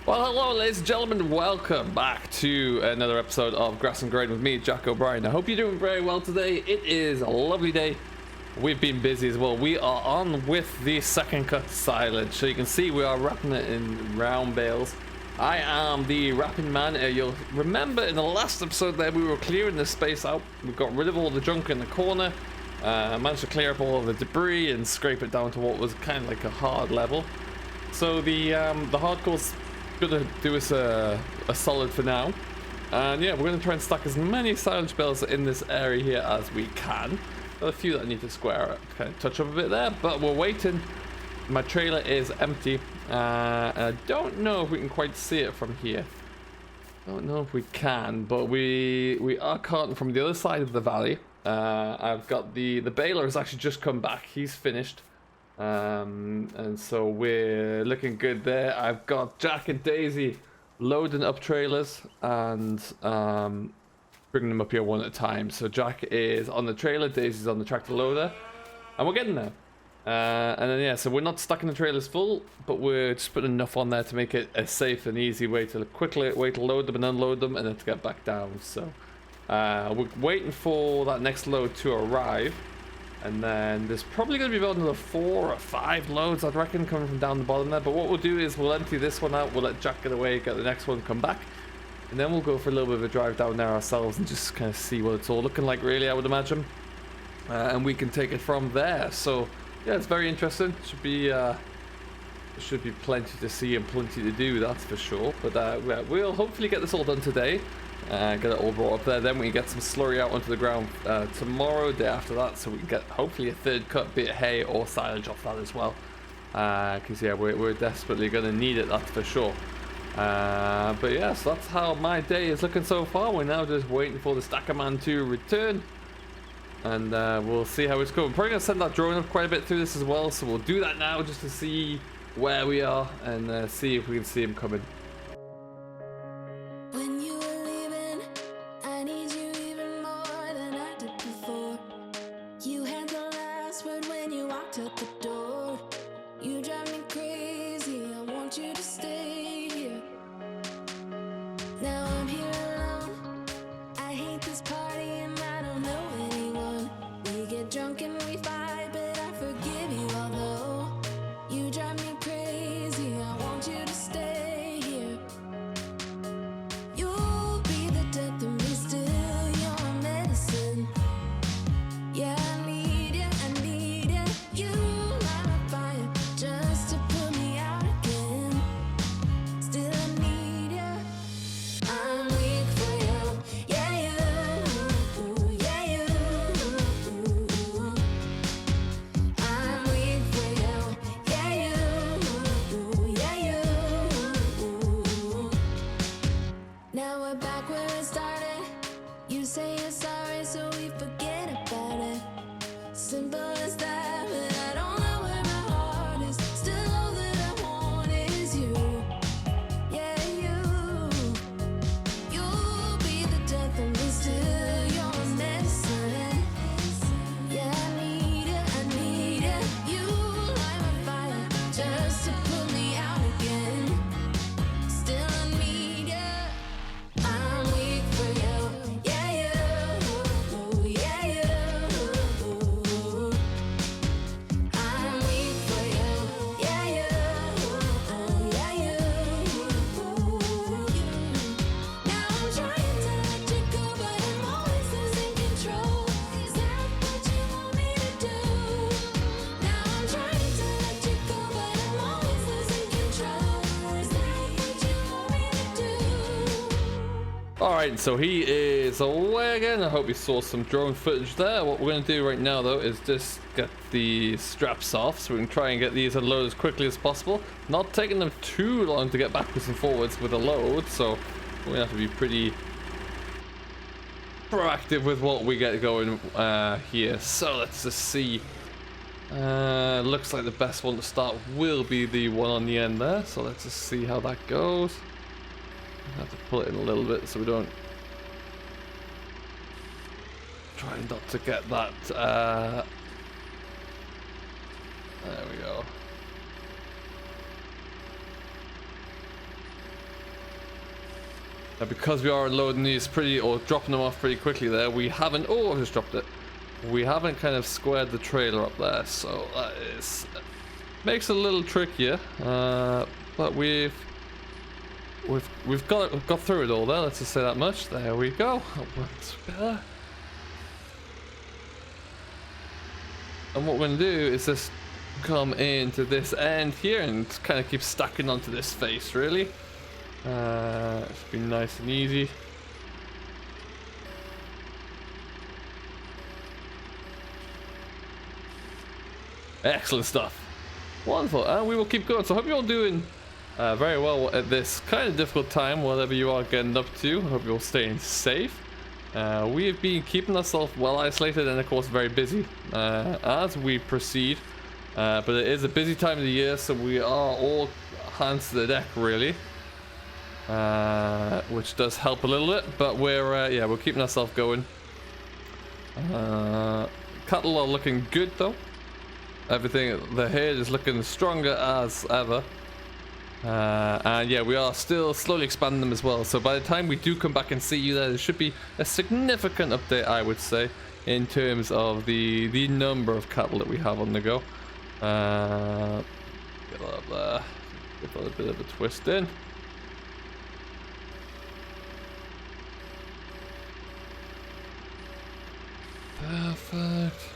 Well, hello, ladies and gentlemen. Welcome back to another episode of Grass and Grain with me, Jack O'Brien. I hope you're doing very well today. It is a lovely day. We've been busy as well. We are on with the second cut silage. So you can see we are wrapping it in round bales. I am the wrapping man. You'll remember in the last episode there, we were clearing this space out. We got rid of all the junk in the corner. Managed to clear up all of the debris and scrape it down to what was kind of like a hard level. So the hardcore's gonna do us a solid for now, and yeah, we're gonna try and stack as many silage bales in this area here as we can. Got a few that I need to square up, kind of touch up a bit there, but we're waiting. My trailer is empty, and I don't know if we can quite see it from here. Don't know if we can, but we are carting from the other side of the valley. I've got the baler has actually just come back. He's finished. And so we're looking good there. I've got Jack and Daisy loading up trailers and bringing them up here one at a time. So Jack is on the trailer, Daisy's on the tractor loader, and we're getting there. And then yeah, so we're not stacking the trailers full, but we're just putting enough on there to make it a safe and easy way to load them and unload them, and then to get back down. So we're waiting for that next load to arrive. And then there's probably going to be about another 4 or 5 loads, I'd reckon, coming from down the bottom there. But what we'll do is we'll empty this one out, we'll let Jack get away, get the next one, come back. And then we'll go for a little bit of a drive down there ourselves and just kind of see what it's all looking like, really, I would imagine. And we can take it from there. So, yeah, it's very interesting. Should be plenty to see and plenty to do, that's for sure. But yeah, we'll hopefully get this all done today. Get it all brought up there, then we can get some slurry out onto the ground tomorrow, day after that, so we can get hopefully a third cut bit of hay or silage off that as well, because yeah, we're desperately going to need it, that's for sure. But yeah, so that's how my day is looking so far. We're now just waiting for the stacker man to return, and we'll see how it's going. Probably going to send that drone up quite a bit through this as well, so we'll do that now just to see where we are and see if we can see him coming. Alright, so he is away again. I hope you saw some drone footage there. What we're going to do right now, though, is just get the straps off so we can try and get these unloaded as quickly as possible. Not taking them too long to get backwards and forwards with a load, so we're going to have to be pretty proactive with what we get going here. So let's just see. Looks like the best one to start will be the one on the end there. So let's just see how that goes. I have to pull it in a little bit so we don't try not to get that. There we go. because we are loading these pretty, or dropping them off pretty quickly there, we haven't, oh, I just dropped it. We haven't kind of squared the trailer up there, so that is, makes it a little trickier, but we've got through it all there, let's just say that much. There we go. That's better. And what we're going to do is just come into this end here and kind of keep stacking onto this face, really. It's been nice and easy. Excellent stuff. Wonderful. And we will keep going. So I hope you're all doing very well at this kind of difficult time, whatever you are getting up to. I hope you're all staying safe. We have been keeping ourselves well isolated and of course very busy as we proceed. But it is a busy time of the year, so we are all hands to the deck, really. Which does help a little bit, but we're keeping ourselves going. Cattle are looking good though. Everything, the herd is looking stronger as ever. And yeah, we are still slowly expanding them as well. So by the time we do come back and see you there should be a significant update, I would say, in terms of the number of cattle that we have on the go. Get that up there. Get that a bit of a twist in. Perfect.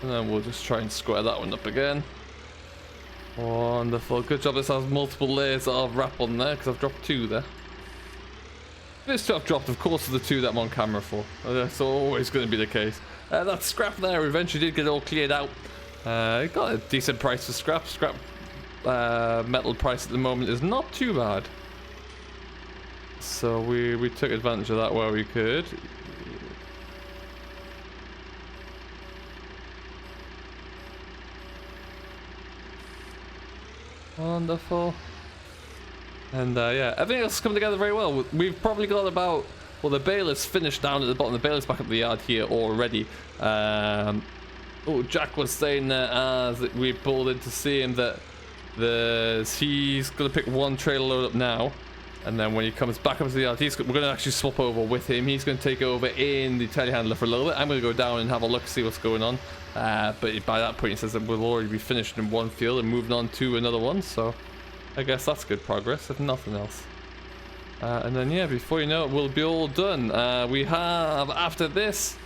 And then we'll just try and square that one up again. Wonderful. Good job. This has multiple layers of wrap on there because I've dropped two there. This two I've dropped, of course, are the two that I'm on camera for. That's always going to be the case. That scrap there eventually did get all cleared out. It got a decent price for scrap. Scrap metal price at the moment is not too bad. So we took advantage of that where we could. Wonderful. And yeah, everything else is coming together very well. We've probably got about, well, the bale is finished down at the bottom. The bale is back up the yard here already. Oh, Jack was saying that as we pulled in to see him that he's going to pick one trailer load up now. And then when he comes back up to the yard, we're going to actually swap over with him. He's going to take over in the telehandler for a little bit. I'm going to go down and have a look, see what's going on. But by that point, he says that we'll already be finished in one field and moving on to another one. So I guess that's good progress, if nothing else. And then, yeah, before you know it, we'll be all done. We have, after this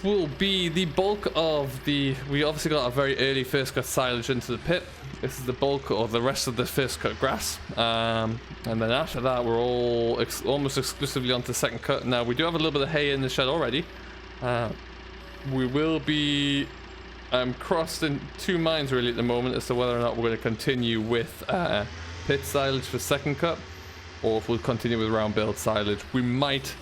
will be the bulk of the... We obviously got a very early first cut silage into the pit. This is the bulk of the rest of the first cut grass. And then after that, we're all almost exclusively onto second cut. Now, we do have a little bit of hay in the shed already. We will be crossed in two minds really at the moment as to whether or not we're going to continue with pit silage for second cut, or if we'll continue with round baled silage. We might,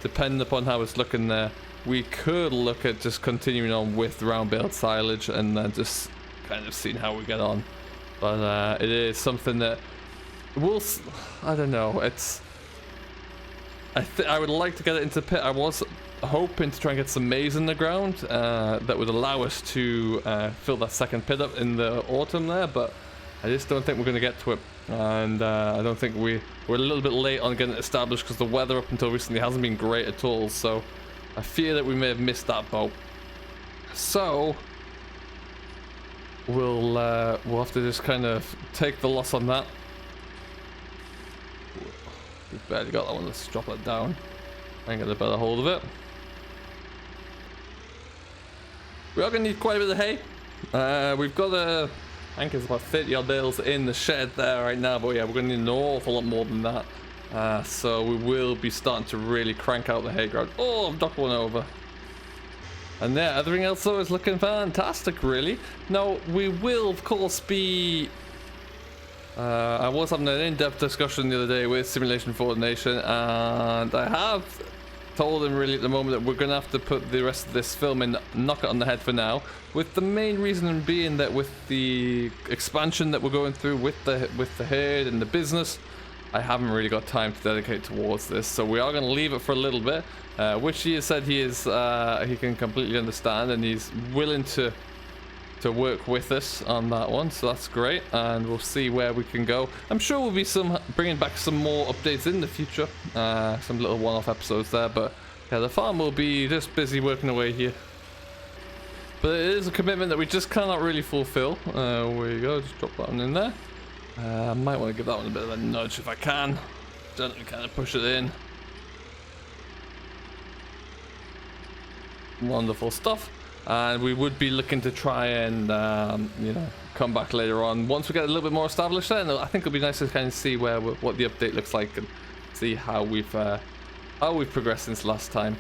depending upon how it's looking there, we could look at just continuing on with round baled silage and then just kind of seeing how we get on. But it is something that we'll, I don't know, it's, I would like to get it into pit. I was hoping to try and get some maize in the ground that would allow us to fill that second pit up in the autumn there, but I just don't think we're going to get to it. And I don't think we're a little bit late on getting it established because the weather up until recently hasn't been great at all, so I fear that we may have missed that boat. So we'll have to just kind of take the loss on that. We've barely got that one. Let's drop that down and get a better hold of it. We are going to need quite a bit of hay. We've got I think it's about 30 odd bales in the shed there right now, but yeah, we're going to need an awful lot more than that. So we will be starting to really crank out the hay ground. Oh, I've knocked one over. And yeah, everything else though is looking fantastic, really. Now, we will, of course, be... I was having an in-depth discussion the other day with Simulation for the Nation, and I have told them really at the moment that we're going to have to put the rest of this film in, knock it on the head for now, with the main reason being that with the expansion that we're going through with the herd and the business, I haven't really got time to dedicate towards this, so we are going to leave it for a little bit, which he has said he can completely understand, and he's willing to to work with us on that one, so that's great. And we'll see where we can go. I'm sure we'll be bringing back some more updates in the future, some little one-off episodes there, but yeah, the farm will be just busy working away here. But it is a commitment that we just cannot really fulfill. There we go, just drop that one in there. I might want to give that one a bit of a nudge if I can. Gently kind of push it in. Wonderful stuff. And we would be looking to try and you know, come back later on once we get a little bit more established. Then I think it'll be nice to kind of see what the update looks like and see how we've progressed since last time.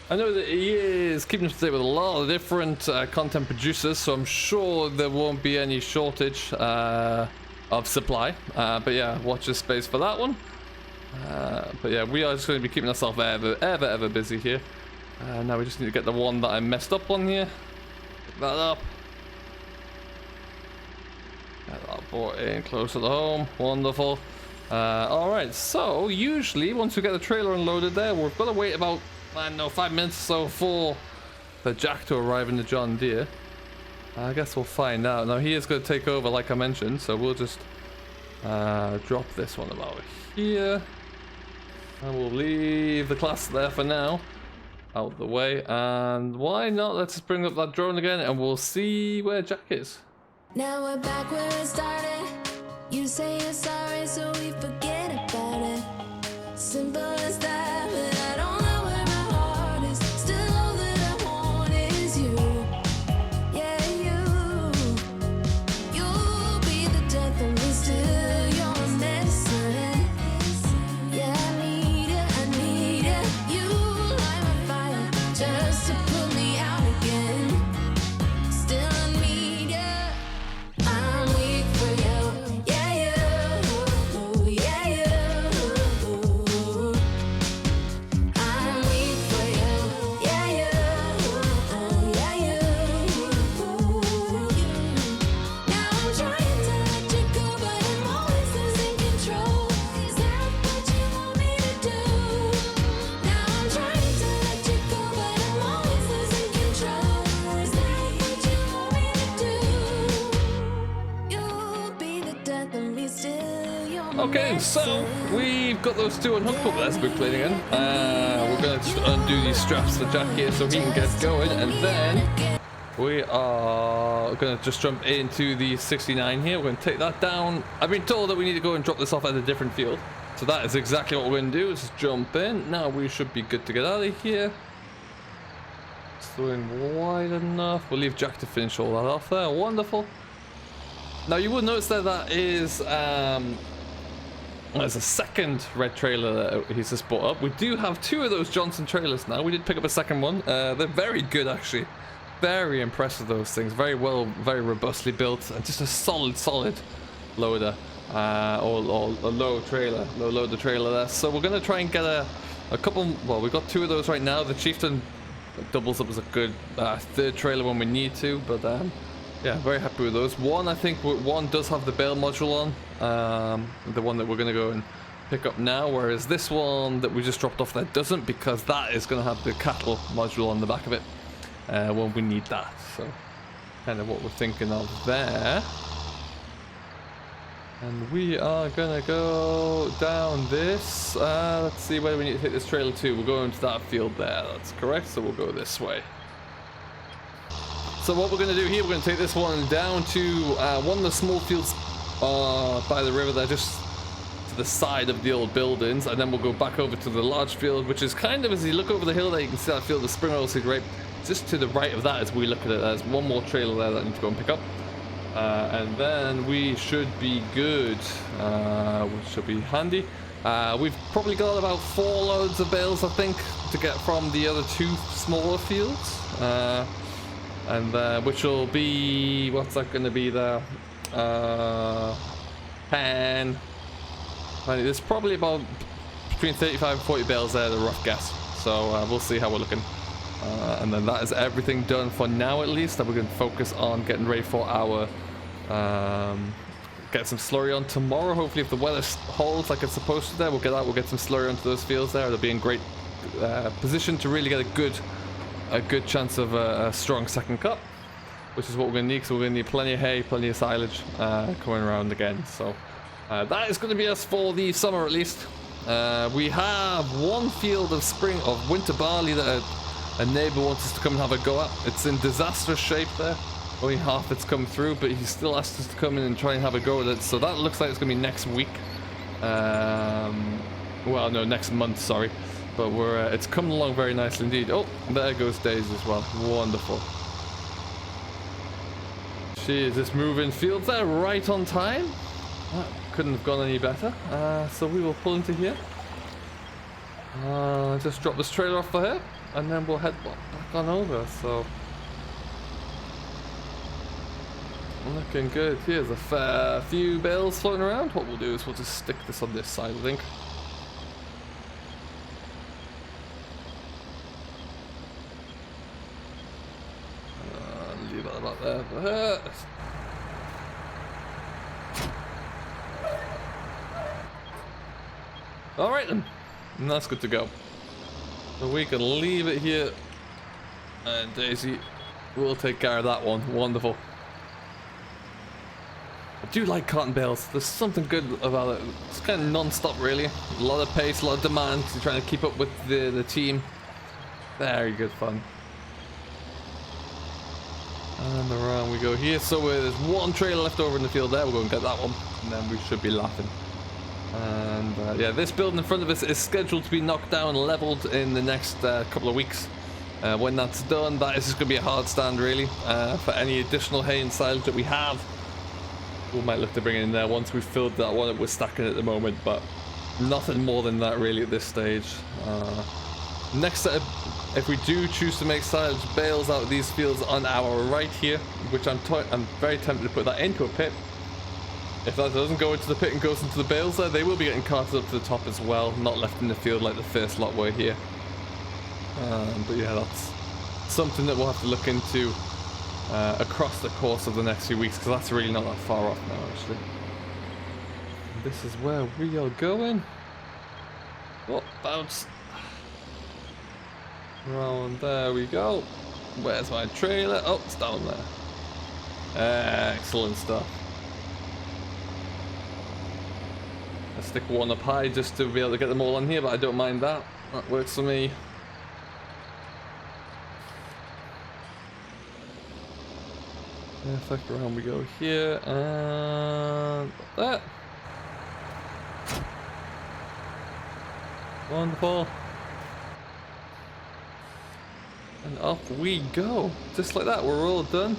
I know that he is keeping us up to date with a lot of different content producers, so I'm sure there won't be any shortage of supply. But yeah, watch this space for that one. But yeah, we are just going to be keeping ourselves ever busy here. Now we just need to get the one that I messed up on here. Pick that up. Get that brought in closer to home. Wonderful. Alright, so usually once we get the trailer unloaded there, we've got to wait about, I don't know, 5 minutes or so for the jack to arrive in the John Deere. I guess we'll find out. Now he is going to take over like I mentioned, so we'll just drop this one about here. And we'll leave the class there for now. Out the way, and why not? Let's just bring up that drone again and we'll see where Jack is. Now we're back where it started. You say you're sorry, so we forget about it. Simple as that, but I don't know where my heart is. Still all that I want is you. Yeah, you'll be the death of me, still your medicine. Yeah, I need it, you light my fire just to put me out again. Still I need you, I'm weak for you. Yeah, you, I'm weak for you. Yeah, you. Now I'm trying to let you go, but I'm always losing control. Is that what you want me to do? Now I'm trying to let you go, but I'm always losing control. Is that what you want me to do? You'll be the death of me, still your Okay, so we've got those two unhooked up there, so we're playing again. We're going to just undo these straps for Jack here so he can get going, and then we are going to just jump into the 69 here. We're going to take that down. I've been told that we need to go and drop this off at a different field, so that is exactly what we're going to do. Just jump in. Now we should be good to get out of here. It's throwing wide enough. We'll leave Jack to finish all that off there. Wonderful. Now you will notice that is there's a second red trailer that he's just brought up. We do have two of those Johnson trailers now. We did pick up a second one. They're very good actually. Very impressive, those things. Very well, very robustly built, and just a solid loader or a low loader trailer there. So we're gonna try and get a couple. Well, we've got two of those right now. The Chieftain doubles up as a good third trailer when we need to, but yeah, very happy with those. One, I think one does have the bale module on, the one that we're going to go and pick up now, whereas this one that we just dropped off there doesn't, because that is going to have the cattle module on the back of it when we need that. So kind of what we're thinking of there. And we are going to go down this. Let's see where we need to hit this trailer to. We're going to that field there. That's correct, so we'll go this way. So what we're going to do here, we're going to take this one down to one of the small fields by the river there, just to the side of the old buildings, and then we'll go back over to the large field, which is kind of, as you look over the hill there, you can see that field of spring oilseed rape. Just to the right of that, as we look at it, there's one more trailer there that I need to go and pick up, and then we should be good, which should be handy. We've probably got about 4 loads of bales, I think, to get from the other 2 smaller fields. And which will be, what's that going to be there? 10. There's probably about between 35 and 40 bales there, the rough guess. So we'll see how we're looking. And then that is everything done for now, at least. That we're going to focus on getting ready for our get some slurry on tomorrow. Hopefully, if the weather holds like it's supposed to, there we'll get out. We'll get some slurry onto those fields there. They'll be in great position to really get a good chance of a strong second cut. which is what we're going to need, because we're going to need plenty of hay, plenty of silage coming around again. So that is going to be us for the summer at least. We have one field of winter barley that a neighbor wants us to come and have a go at. It's in disastrous shape there. Only half it's come through, but he still asked us to come in and try and have a go at it. So that looks like it's going to be next week. Well, no, next month, sorry. But it's coming along very nicely indeed. Oh, there goes Daisy as well. Wonderful. She is just moving fields there right on time. That couldn't have gone any better. So we will pull into here. Just drop this trailer off for her, and then we'll head back on over. So looking good. Here's a fair few bales floating around. What we'll do is we'll just stick this on this side, I think. Leave that about there for her. Alright then, and that's good to go. So we can leave it here, and Daisy will take care of that one. Wonderful. I do like cotton bales. There's something good about it. It's kind of non-stop really. A lot of pace, a lot of demand. You're trying to keep up with the team. Very good fun. And around we go here. So there's one trailer left over in the field there. We'll go and get that one, and then we should be laughing. And yeah, this building in front of us is scheduled to be knocked down and leveled in the next couple of weeks. When that's done, that is just going to be a hard stand really for any additional hay and silage that we have. We might look to bring it in there once we've filled that one that we're stacking at the moment, but nothing more than that really at this stage. Next set, if we do choose to make silage bales out of these fields on our right here, which I'm very tempted to put that into a pit. If that doesn't go into the pit and goes into the bales there, they will be getting carted up to the top as well, not left in the field like the first lot were here. But yeah, that's something that we'll have to look into across the course of the next few weeks, because that's really not that far off now actually. And this is where we are going. Oh, bounce. Round, there we go. Where's my trailer? Oh, it's down there. Excellent stuff. I stick one up high just to be able to get them all on here, but I don't mind that. That works for me. Perfect, around we go here, and that. Wonderful. And off we go. Just like that, we're all done.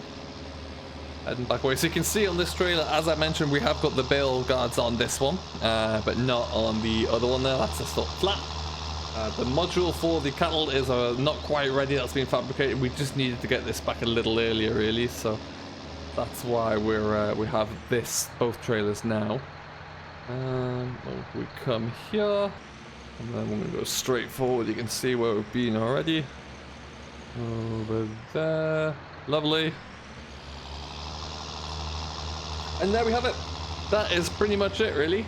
Heading back away. So you can see on this trailer, as I mentioned, we have got the bale guards on this one, but not on the other one there. That's just up flat. The module for the cattle is not quite ready. That's been fabricated. We just needed to get this back a little earlier, really. So that's why we have both trailers now. We come here, and then we're going to go straight forward. You can see where we've been already. Over there. Lovely. And there we have it. That is pretty much it, really.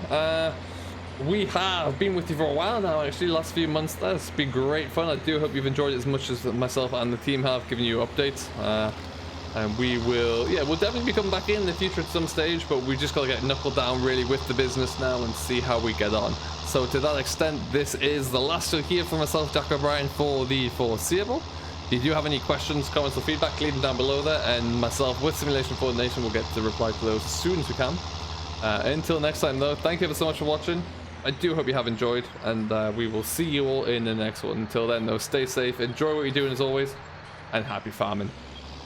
We have been with you for a while now, actually, last few months. That's been great fun. I do hope you've enjoyed it as much as myself and the team have, giving you updates. And we will, yeah, we'll definitely be coming back in the future at some stage, but we just got to get knuckled down really with the business now and see how we get on. So to that extent, this is the last you'll hear from myself, Jack O'Brien, for the foreseeable. If you do have any questions, comments, or feedback, leave them down below there, and myself with Simulation Coordination will get to reply to those as soon as we can. Until next time, though, thank you ever so much for watching. I do hope you have enjoyed, and we will see you all in the next one. Until then, though, stay safe, enjoy what you're doing as always, and happy farming.